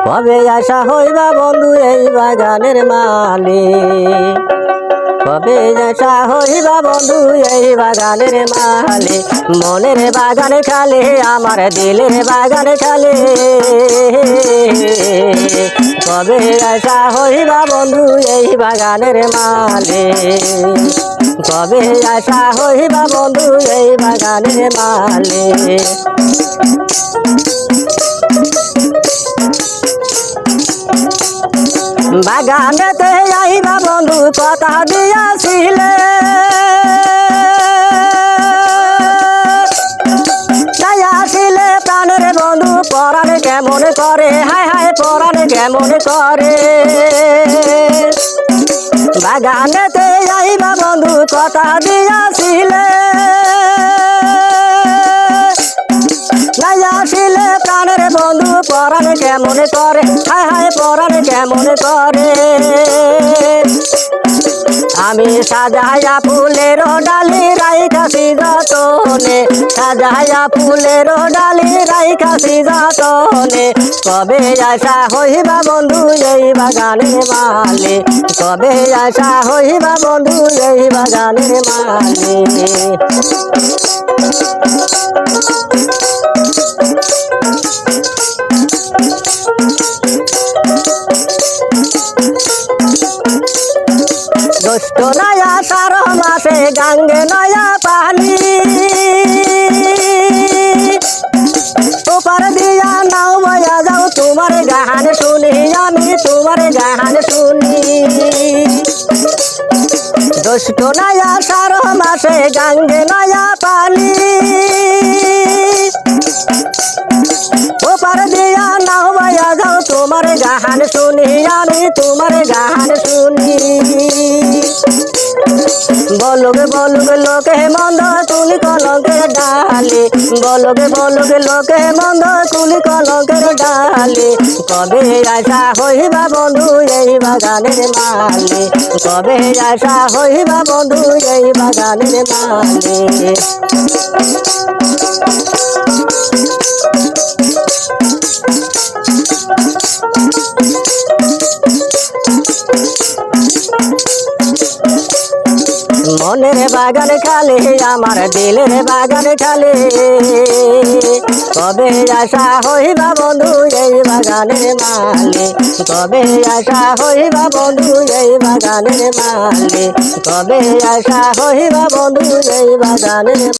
কবে আশা হইবা বন্ধু এই বাগানের মালিক, কবে আশা হইবা বন্ধু এই বাগানের মালিক। মনের বাগানে খালে আমার দিলের বাগানে খালে, কবে আশা হইবা বন্ধু এই বাগানের মালিক, কবে আশা হইবা বন্ধু এই বাগানের মালিক। বাগানেতে আইবা বন্ধু কথা দিয়াছিলে, আসিলে প্রাণের বন্ধু পরাণ কেমন করে, হায় হায় পরাণ কেমন করে। বাগানেতে আইবা বন্ধু কথা দিয়াছিলে, আসিলে প্রাণের বন্ধু পরাণ কেমন করে, হায় হায় পরাণ কেমন করে। আমি সাজাইয়া ফুলের ডালি রাইখাছি যতনে, সাজাইয়া ফুলের ডালি রাইখাছি যতনে। কবে আশা হইবা বন্ধু এই বাগানের মালিক, কবে আশা হইবা বন্ধু এই বাগানের মালিক। জ্যৈষ্ঠ নয়া সার মাসে গাঙ্গে নয়া পানি, ওপার দিয়া নাও ময়া যাও তোমার গান শুনি, আমি তোমার গান শুনি। জ্যৈষ্ঠ নয়া সার মাসে গাঙ্গে নয়া পানি, ওপার দিয়া নাও ময়া যাও তোমার গান শুনি, আমি তোমার গান শুনি। বলগে বলগে লোকে মন্দ তুলি কলঙ্কের ডালে, বলগে বলগে লোকে মন্দ তুলি কলঙ্কের ডালে। কবে আশা হইবা বন্ধু এই বাগানের মালিক, কবে আশা হইবা বন্ধু এই বাগানের মালিক। মনের বাগান খালে আমার দিলের বাগান খালে, কবে আশা হইবা বন্ধু এই বাগানের মালিক, কবে আশা হইবা বন্ধু এই বাগানের মালিক, কবে আশা হইবা বন্ধু এই বাগানের।